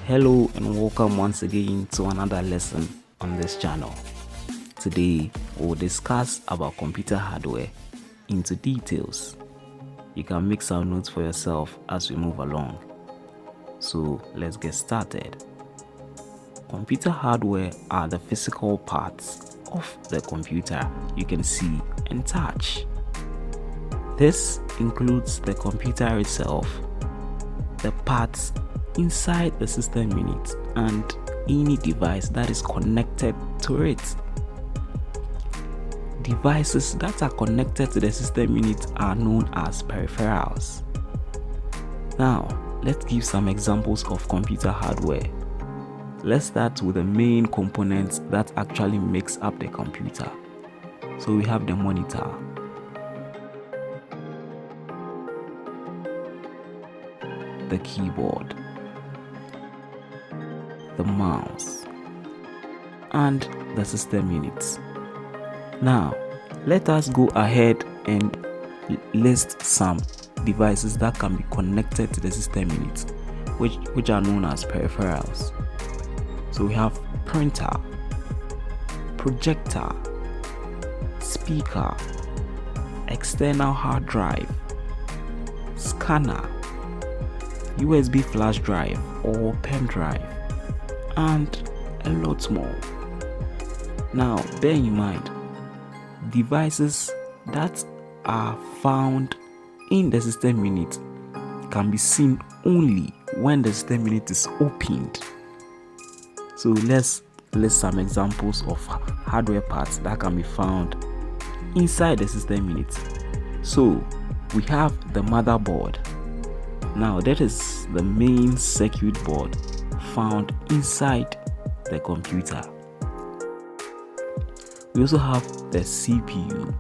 Hello and welcome once again to another lesson on this channel. Today we'll discuss about computer hardware into details. You can make some notes for yourself as we move along. So let's get started. Computer hardware are the physical parts of the computer you can see and touch. This includes the computer itself, the parts inside the system unit, and any device that is connected to it. Devices that are connected to the system unit are known as peripherals. Now, let's give some examples of computer hardware. Let's start with the main components that actually makes up the computer. So we have the monitor, the keyboard, the mouse, and the system units. Now, let us go ahead and list some devices that can be connected to the system unit, which are known as peripherals. So we have printer, projector, speaker, external hard drive, scanner, USB flash drive or pen drive, and a lot more. Now, bear in mind, devices that are found in the system unit can be seen only when the system unit is opened. So let's list some examples of hardware parts that can be found inside the system unit. So we have the motherboard. Now that is the main circuit board found inside the computer. We also have the CPU,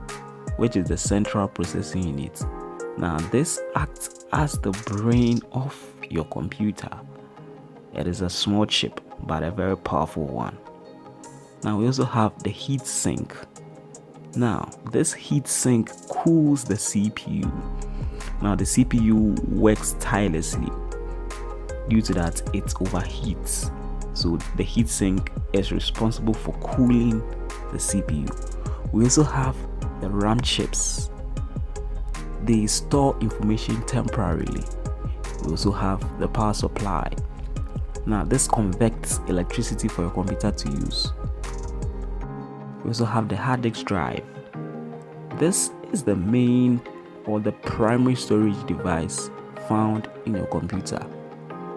which is the central processing unit. Now this acts as the brain of your computer. It is a small chip, but a very powerful one. Now we also have the heatsink. Now this heatsink cools the CPU. Now the CPU works tirelessly. Due to that, it overheats. So the heatsink is responsible for cooling the CPU. We also have the RAM chips. They store information temporarily. We also have the power supply. Now this converts electricity for your computer to use. We also have the hard disk drive. This is the main or the primary storage device found in your computer.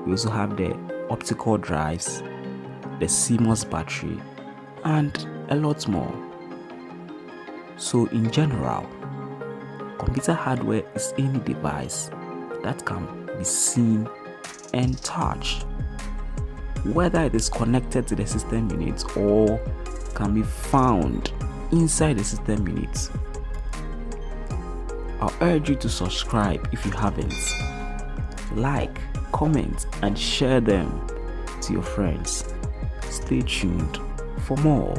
We also have the optical drives, the CMOS battery, and a lot more. So in general, computer hardware is any device that can be seen and touched, whether it is connected to the system unit or can be found inside the system unit. I'll urge you to subscribe if you haven't. Like, comment, and share them to your friends. Stay tuned for more.